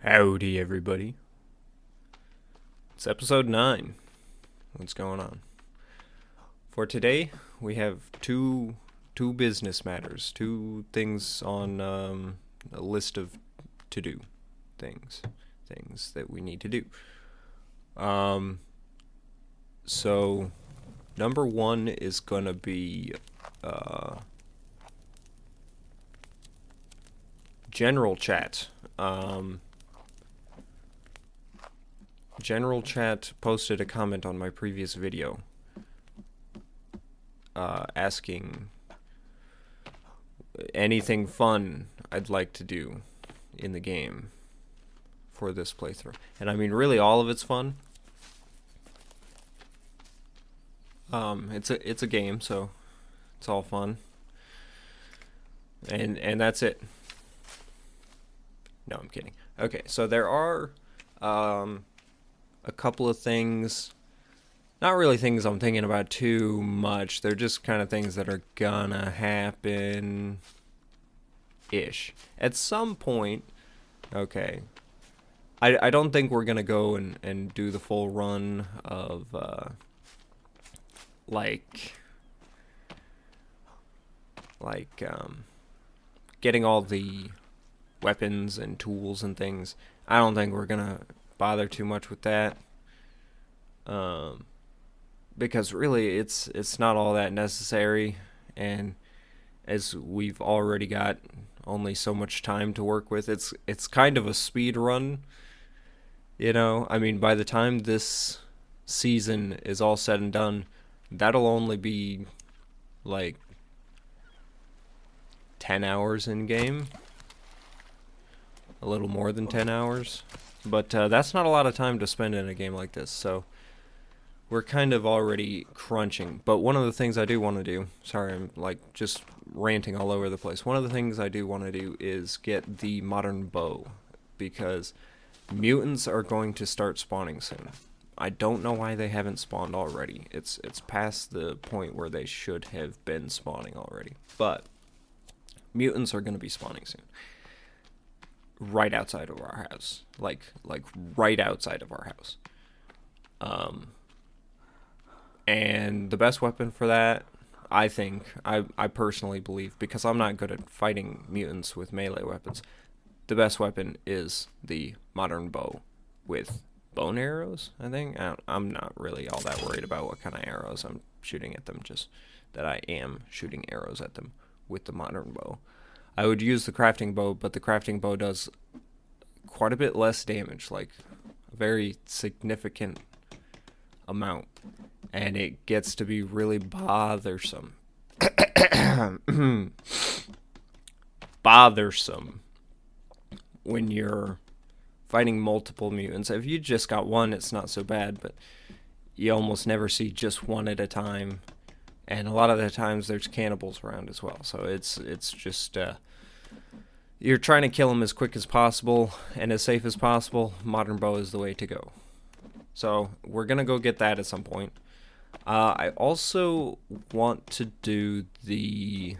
Howdy, everybody. It's episode 9. What's going on? For today, we have two business matters, two things on a list of to-do things that we need to do. So number one is gonna be general chat. General chat posted a comment on my previous video asking anything fun I'd like to do in the game for this playthrough. And I mean, really, all of it's fun. It's a game, so it's all fun. And that's it. No, I'm kidding. Okay, so there are a couple of things, not really things I'm thinking about too much. They're just kind of things that are gonna happen ish at some point. Okay, I don't think we're gonna go and do the full run of getting all the weapons and tools and things. I don't think we're gonna bother too much with that, because really it's not all that necessary, and as we've already got only so much time to work with, it's kind of a speed run, you know. I mean, by the time this season is all said and done, that'll only be like 10 hours in game, a little more than 10 hours. But that's not a lot of time to spend in a game like this, so we're kind of already crunching. But one of the things I do want to do, sorry, I'm like just ranting all over the place. One of the things I do want to do is get the modern bow, because mutants are going to start spawning soon. I don't know why they haven't spawned already. It's past the point where they should have been spawning already. But mutants are going to be spawning soon. Right outside of our house, like right outside of our house. And the best weapon for that, I think, I personally believe, because I'm not good at fighting mutants with melee weapons, the best weapon is the modern bow with bone arrows, I think. I'm not really all that worried about what kind of arrows I'm shooting at them, just that I am shooting arrows at them with the modern bow. I would use the crafting bow, but the crafting bow does quite a bit less damage, like a very significant amount, and it gets to be really bothersome. Bothersome when you're fighting multiple mutants. If you just got one, it's not so bad, but you almost never see just one at a time, and a lot of the times there's cannibals around as well, so it's just you're trying to kill them as quick as possible and as safe as possible. Modern bow is the way to go. So we're gonna go get that at some point. I also want to do the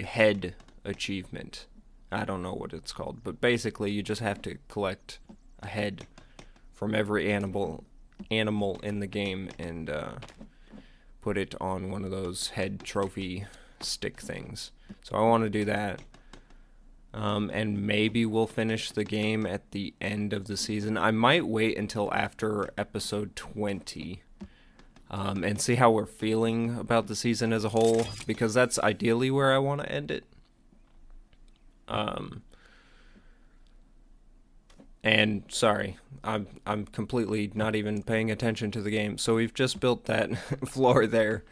head achievement. I don't know what it's called, but basically you just have to collect a head from every animal in the game and put it on one of those head trophy stick things. So I want to do that. And maybe we'll finish the game at the end of the season. I might wait until after episode 20 and see how we're feeling about the season as a whole, because that's ideally where I want to end it. And sorry, I'm completely not even paying attention to the game. So we've just built that floor there.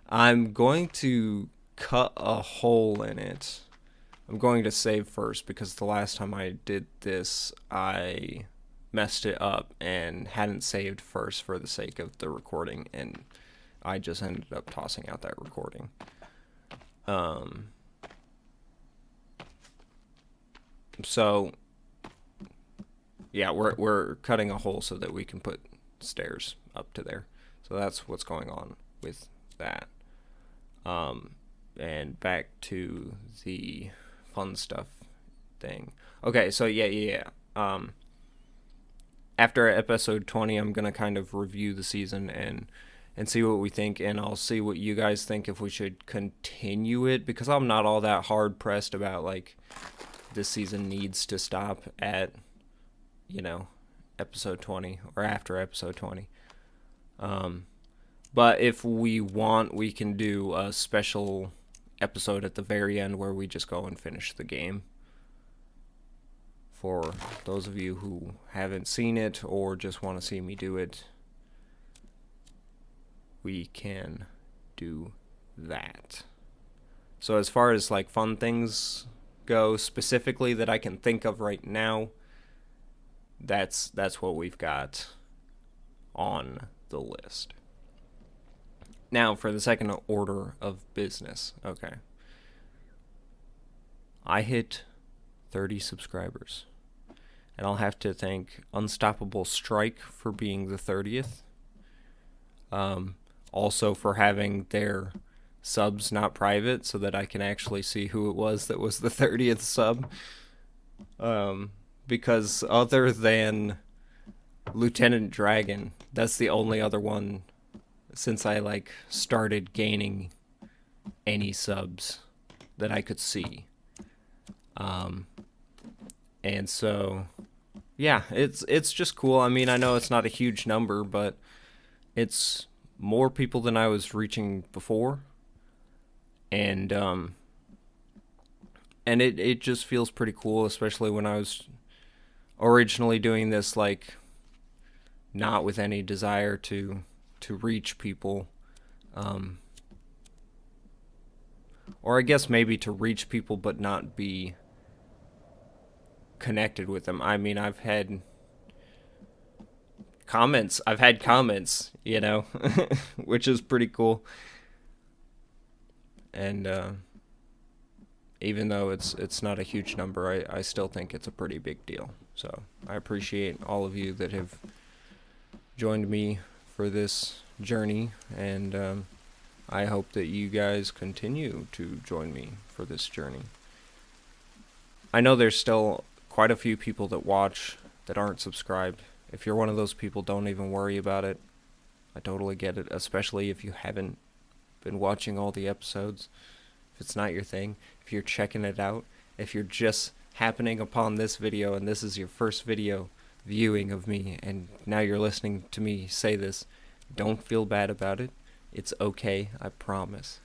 I'm going to cut a hole in it. I'm going to save first, because the last time I did this, I messed it up and hadn't saved first for the sake of the recording, and I just ended up tossing out that recording. So yeah, we're cutting a hole so that we can put stairs up to there. So that's what's going on with that. And back to the fun stuff thing. Okay, so yeah. After episode 20, I'm going to kind of review the season and see what we think, and I'll see what you guys think if we should continue it, because I'm not all that hard pressed about like this season needs to stop at, episode 20 or after episode 20. But if we want, we can do a special episode at the very end where we just go and finish the game. For those of you who haven't seen it or just want to see me do it, we can do that. So as far as like fun things go specifically that I can think of right now, that's what we've got on the list. Now for the second order of business. Okay. I hit 30 subscribers. And I'll have to thank Unstoppable Strike for being the 30th. Also for having their subs not private so that I can actually see who it was that was the 30th sub. Because other than Lieutenant Dragon, that's the only other one since I started gaining any subs that I could see. And so, yeah, it's just cool. I mean, I know it's not a huge number, but it's more people than I was reaching before. And it just feels pretty cool, especially when I was originally doing this, not with any desire to reach people. Or I guess maybe to reach people but not be connected with them. I mean, I've had comments, which is pretty cool. And even though it's not a huge number, I still think it's a pretty big deal. So I appreciate all of you that have joined me for this journey, and I hope that you guys continue to join me for this journey. I know there's still quite a few people that watch that aren't subscribed. If you're one of those people, don't even worry about it. I totally get it, especially if you haven't been watching all the episodes. If it's not your thing, if you're checking it out, if you're just happening upon this video and this is your first video viewing of me and now you're listening to me say this, don't feel bad about it. It's okay, I promise.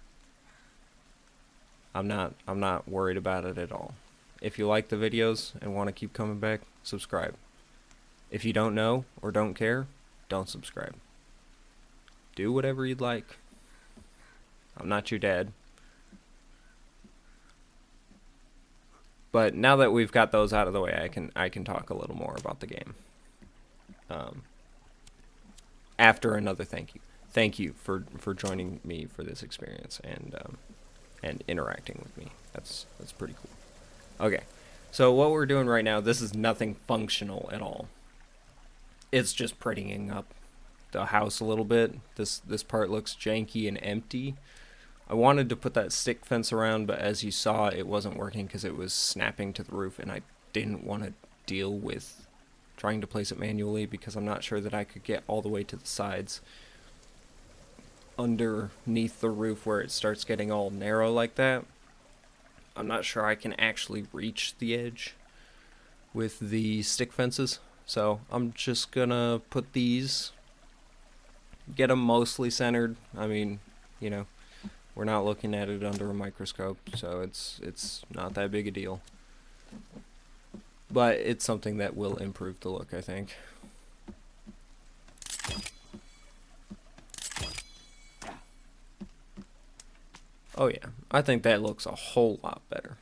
I'm not worried about it at all. If you like the videos and want to keep coming back, subscribe. If you don't know or don't care, don't subscribe. Do whatever you'd like. I'm not your dad. But now that we've got those out of the way, I can talk a little more about the game. After another thank you. Thank you for joining me for this experience and interacting with me. That's pretty cool. Okay, so what we're doing right now, this is nothing functional at all. It's just prettying up the house a little bit. This part looks janky and empty. I wanted to put that stick fence around, but as you saw, it wasn't working because it was snapping to the roof, and I didn't want to deal with trying to place it manually because I'm not sure that I could get all the way to the sides underneath the roof where it starts getting all narrow like that. I'm not sure I can actually reach the edge with the stick fences, so I'm just gonna put these, get them mostly centered. I mean, we're not looking at it under a microscope, so it's not that big a deal. But it's something that will improve the look, I think. Oh yeah, I think that looks a whole lot better.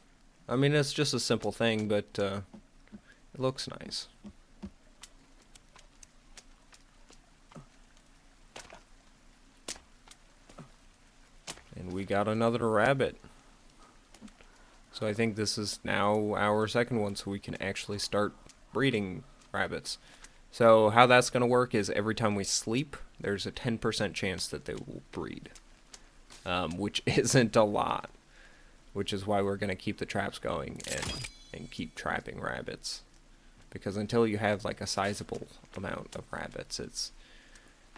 I mean, it's just a simple thing, but it looks nice. And we got another rabbit. So I think this is now our second one, so we can actually start breeding rabbits. So how that's going to work is every time we sleep, there's a 10% chance that they will breed. Which isn't a lot, which is why we're going to keep the traps going and keep trapping rabbits. because until you have like a sizable amount of rabbits, it's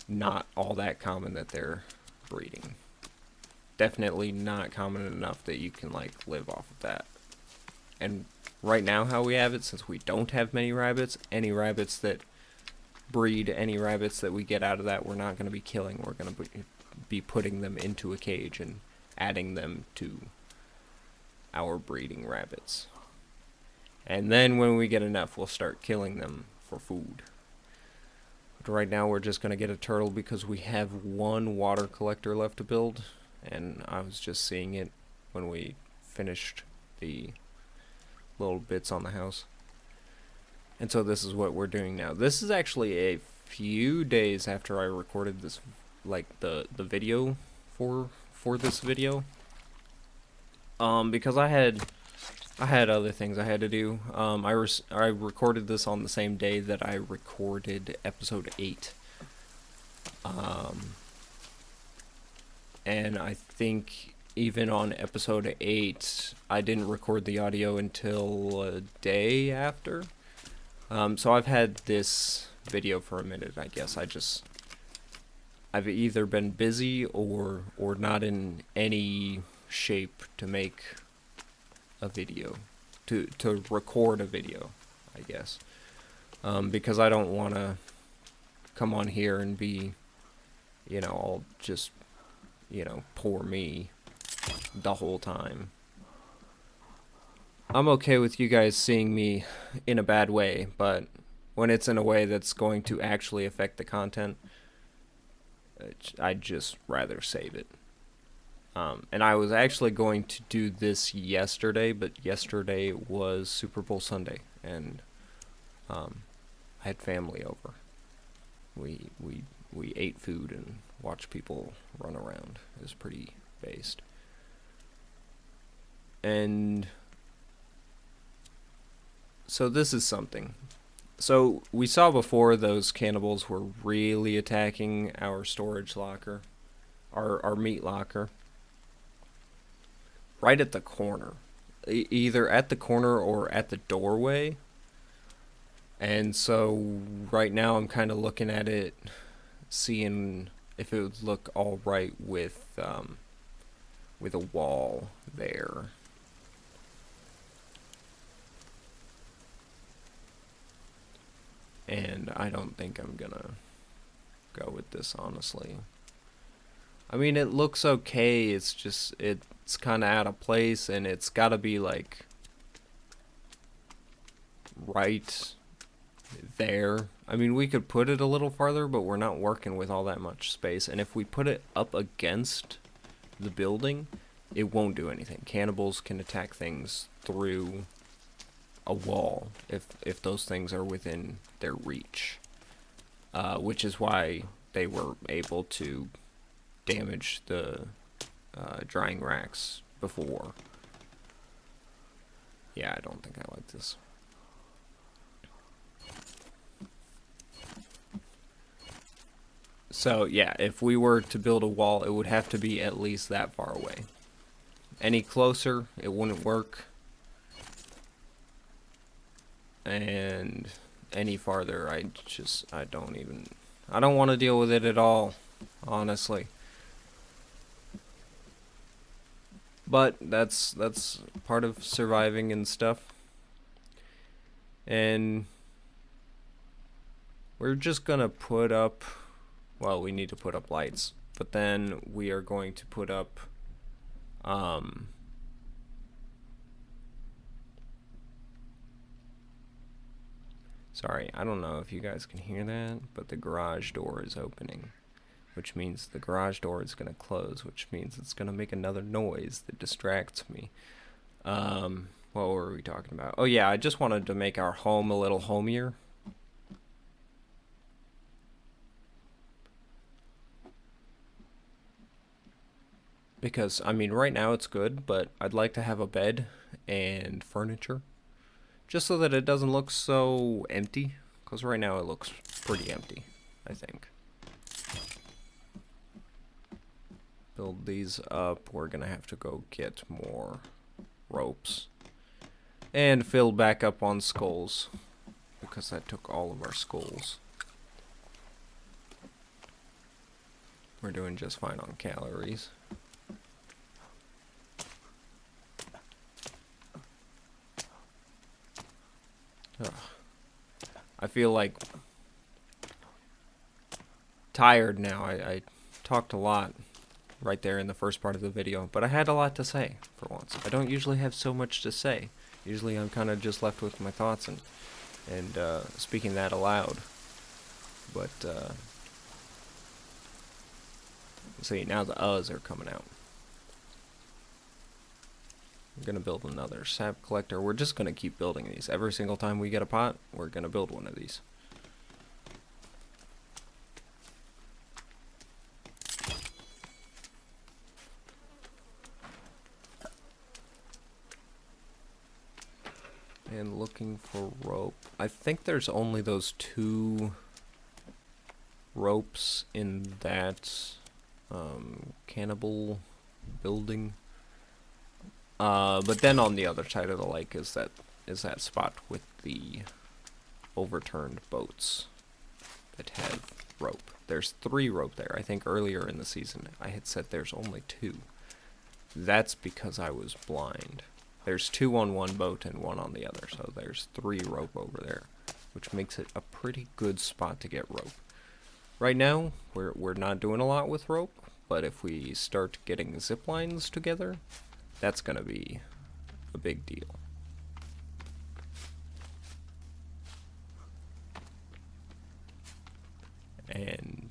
not all that common that they're breeding. Definitely not common enough that you can like live off of that. And right now how we have it, since we don't have many rabbits, any rabbits that breed, any rabbits that we get out of that, we're not going to be killing. We're going to be putting them into a cage and adding them to our breeding rabbits. And then when we get enough, we'll start killing them for food. But right now we're just going to get a turtle because we have one water collector left to build. And I was just seeing it when we finished the little bits on the house. And so this is what we're doing now. This is actually a few days after I recorded this, like the video for this video. Because I had other things I had to do. I recorded this on the same day that I recorded episode 8. And I think even on episode 8, I didn't record the audio until a day after. So I've had this video for a minute, I guess. I've either been busy or not in any shape to make a video, to record a video, I guess. Because I don't want to come on here and be, all just, poor me the whole time. I'm okay with you guys seeing me in a bad way, but when it's in a way that's going to actually affect the content, I'd just rather save it. And I was actually going to do this yesterday, but yesterday was Super Bowl Sunday, and I had family over. We ate food and watched people run around. It was pretty based. And so this is something. So we saw before those cannibals were really attacking our storage locker, our meat locker, right at the corner, either at the corner or at the doorway. And so right now I'm kind of looking at it, seeing if it would look all right with a wall there. And I don't think I'm gonna go with this, honestly. I mean, it looks okay, it's just, it's kind of out of place, and it's gotta be, like, right there. I mean, we could put it a little farther, but we're not working with all that much space, and if we put it up against the building, it won't do anything. Cannibals can attack things through a wall if those things are within their reach, which is why they were able to damage the drying racks before. Yeah, I don't think I like this. So yeah, if we were to build a wall, it would have to be at least that far away. Any closer, it wouldn't work. And any farther, I don't want to deal with it at all, honestly. But that's part of surviving and stuff. And we're just gonna put up, well, we need to put up lights, but then we are going to put up sorry, I don't know if you guys can hear that, but the garage door is opening, which means the garage door is going to close, which means it's going to make another noise that distracts me. What were we talking about? Oh yeah, I just wanted to make our home a little homier. Because, I mean, right now it's good, but I'd like to have a bed and furniture, just so that it doesn't look so empty, because right now it looks pretty empty, I think. Build these up. We're gonna have to go get more ropes and fill back up on skulls, because that took all of our skulls. We're doing just fine on calories. Ugh. I feel like tired now. I talked a lot right there in the first part of the video, but I had a lot to say for once. I don't usually have so much to say. Usually I'm kind of just left with my thoughts and speaking that aloud. But see, now the uhs are coming out. We're gonna build another sap collector. We're just gonna keep building these. Every single time we get a pot, we're gonna build one of these. And looking for rope. I think there's only those 2 ropes in that cannibal building. But then on the other side of the lake is that spot with the overturned boats that have rope. There's 3 rope there. I think earlier in the season I had said there's only 2. That's because I was blind. There's 2 on one boat and 1 on the other, so there's 3 rope over there, which makes it a pretty good spot to get rope. Right now, we're not doing a lot with rope, but if we start getting zip lines together, that's gonna be a big deal. And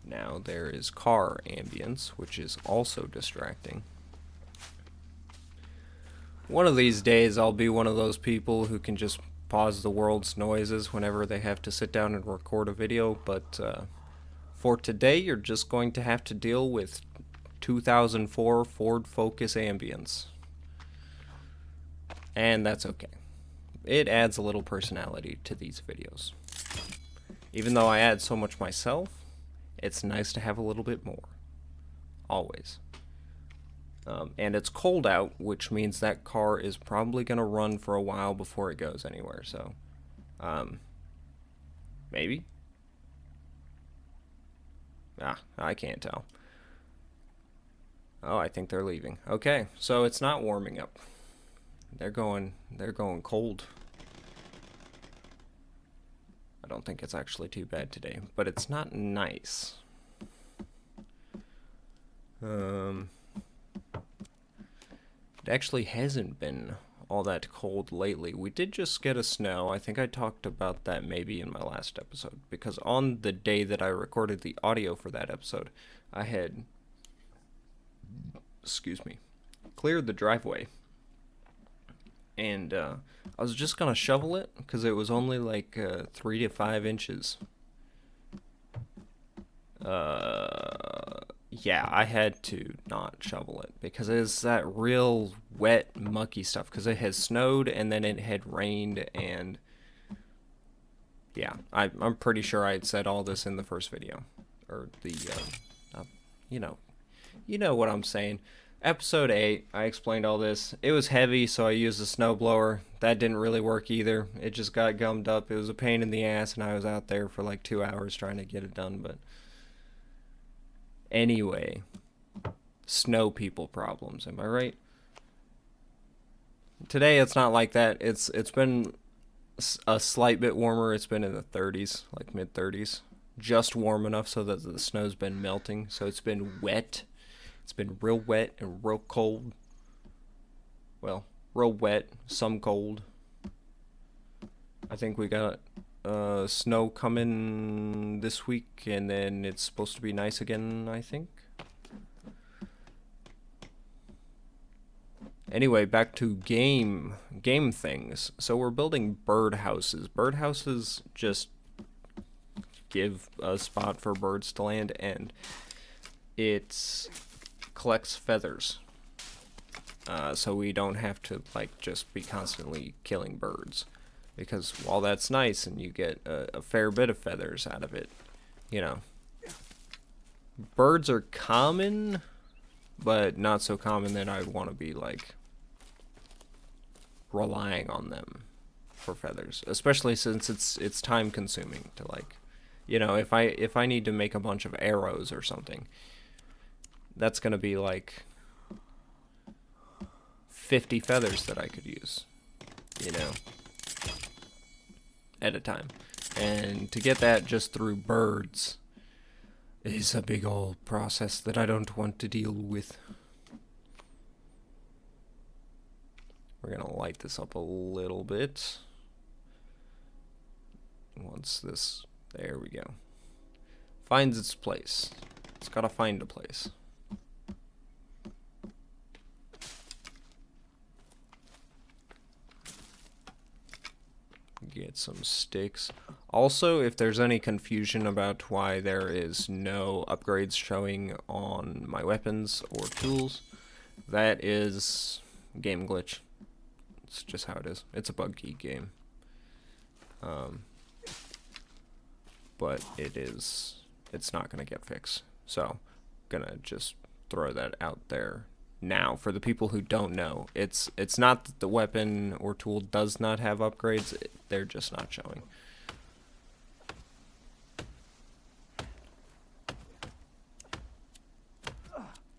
now there is car ambience, which is also distracting. One of these days I'll be one of those people who can just pause the world's noises whenever they have to sit down and record a video, but for today you're just going to have to deal with 2004 Ford Focus ambience. And that's okay. It adds a little personality to these videos. Even though I add so much myself, it's nice to have a little bit more. Always. And it's cold out, which means that car is probably going to run for a while before it goes anywhere, so maybe? I can't tell. Oh, I think they're leaving. Okay, so it's not warming up. They're going cold. I don't think it's actually too bad today, but it's not nice. It actually hasn't been all that cold lately. We did just get a snow. I think I talked about that maybe in my last episode, because on the day that I recorded the audio for that episode, I had, cleared the driveway. And I was just gonna shovel it because it was only like 3 to 5 inches. Yeah, I had to not shovel it because it's that real wet, mucky stuff. Because it has snowed and then it had rained, and yeah, I'm pretty sure I had said all this in the first video, or the you know what I'm saying. Episode 8, I explained all this. It was heavy, so I used a snowblower. That didn't really work either. It just got gummed up. It was a pain in the ass, and I was out there for like 2 hours trying to get it done. But anyway, snow people problems, am I right? Today it's not like that. It's been a slight bit warmer. It's been in the 30s, like mid 30s. Just warm enough so that the snow's been melting. So it's been wet. It's been real wet and real cold. Well, real wet, some cold. I think we got snow coming this week, and then it's supposed to be nice again, I think. Anyway, back to game things. So we're building birdhouses. Birdhouses just give a spot for birds to land, and it's collects feathers, so we don't have to like just be constantly killing birds, because while that's nice and you get a fair bit of feathers out of it, you know, birds are common, but not so common that I'd want to be like relying on them for feathers, especially since it's time consuming to, like, you know, if I need to make a bunch of arrows or something, that's gonna be like 50 feathers that I could use, you know, at a time. And to get that just through birds is a big old process that I don't want to deal with. We're gonna light this up a little bit. Once this, there we go, finds its place. It's gotta find a place. Get some sticks. Also, if there's any confusion about why there is no upgrades showing on my weapons or tools, that is game glitch. It's just how it is. It's a buggy game. But it's not gonna get fixed. So, gonna just throw that out there now for the people who don't know. It's not that the weapon or tool does not have upgrades, they're just not showing.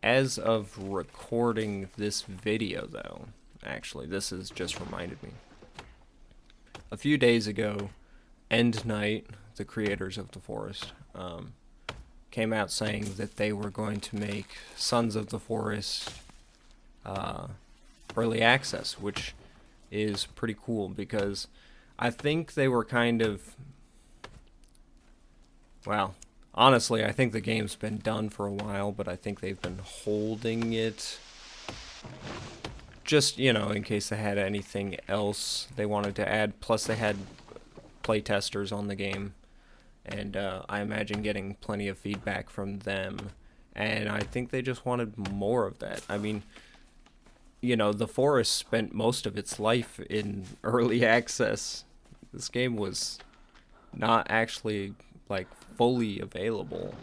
As of recording this video, though, actually, this has just reminded me. A few days ago, End Night, the creators of The Forest, came out saying that they were going to make Sons of the Forest early access, which is pretty cool because I think they were kind of, well, honestly, I think the game's been done for a while, but I think they've been holding it just, you know, in case they had anything else they wanted to add. Plus, they had playtesters on the game, and I imagine getting plenty of feedback from them, and I think they just wanted more of that. I mean, you know, The Forest spent most of its life in early access. This game was not actually, like, fully available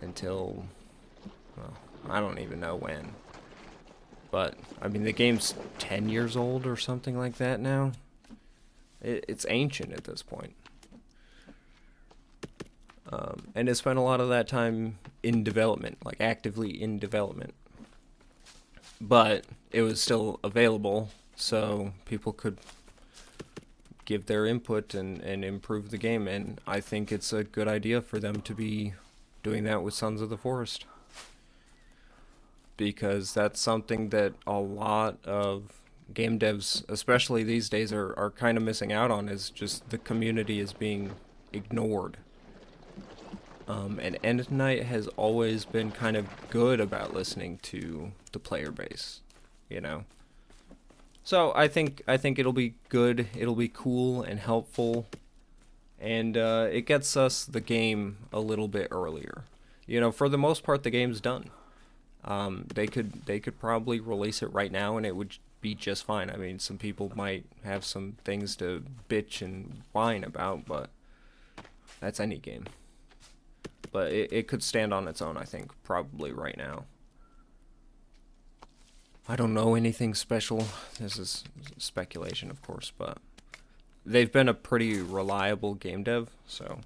until, well, I don't even know when. But, I mean, the game's 10 years old or something like that now. It's ancient at this point. And it spent a lot of that time in development, like actively in development. But it was still available, so people could give their input and improve the game. And I think it's a good idea for them to be doing that with Sons of the Forest, because that's something that a lot of game devs, especially these days, are kind of missing out on, is just the community is being ignored. And End Night has always been kind of good about listening to the player base, you know? So I think it'll be good, it'll be cool and helpful, and it gets us the game a little bit earlier. You know, for the most part, the game's done. They could probably release it right now, and it would be just fine. I mean, some people might have some things to bitch and whine about, but that's any game. But it could stand on its own, I think, probably right now. I don't know anything special. This is speculation, of course, but they've been a pretty reliable game dev, so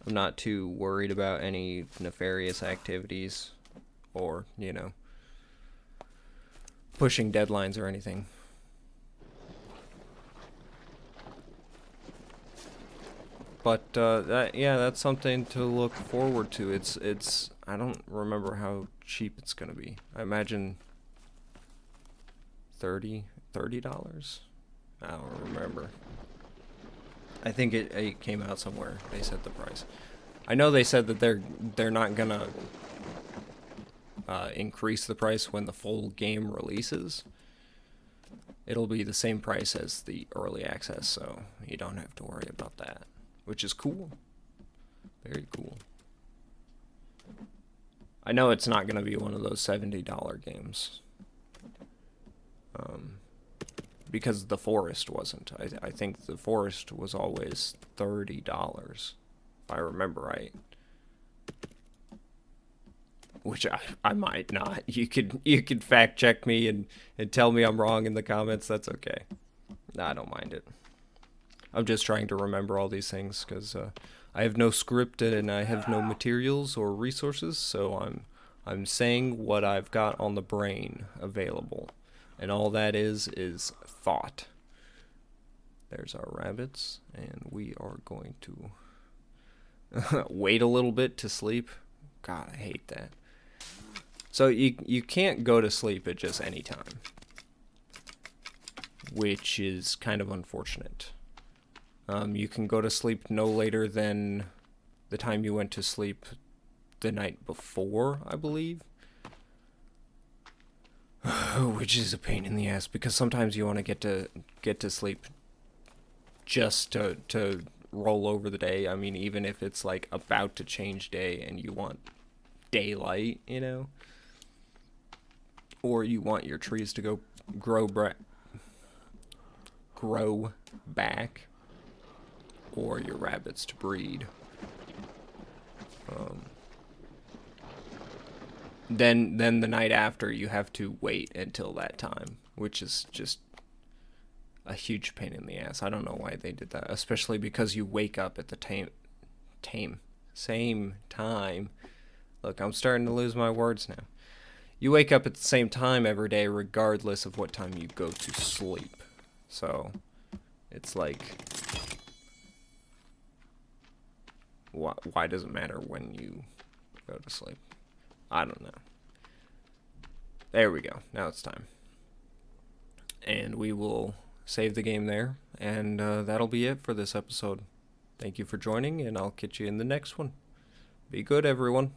I'm not too worried about any nefarious activities or, you know, pushing deadlines or anything. But that's something to look forward to. It's I don't remember how cheap it's gonna be. I imagine $30. I don't remember. I think it came out somewhere. They said the price. I know they said that they're not gonna increase the price when the full game releases. It'll be the same price as the early access, so you don't have to worry about that, which is cool. Very cool. I know it's not going to be one of those $70 games. Because The Forest wasn't. I think The Forest was always $30, if I remember right. Which I might not. You could fact check me and tell me I'm wrong in the comments. That's okay. Nah, I don't mind it. I'm just trying to remember all these things because I have no script and I have no materials or resources, so I'm saying what I've got on the brain available, and all that is thought. There's our rabbits, and we are going to wait a little bit to sleep. God, I hate that. So you can't go to sleep at just any time, which is kind of unfortunate. You can go to sleep no later than the time you went to sleep the night before, I believe. Which is a pain in the ass because sometimes you want to get to sleep just to roll over the day. I mean, even if it's like about to change day and you want daylight, you know, or you want your trees to go grow back, or your rabbits to breed. Then the night after you have to wait until that time, which is just a huge pain in the ass. I don't know why they did that, especially because you wake up at the same time. Look, I'm starting to lose my words now. You wake up at the same time every day, regardless of what time you go to sleep. So, it's like, why does it matter when you go to sleep? I don't know. There we go. Now it's time. And we will save the game there. And that'll be it for this episode. Thank you for joining, and I'll catch you in the next one. Be good, everyone.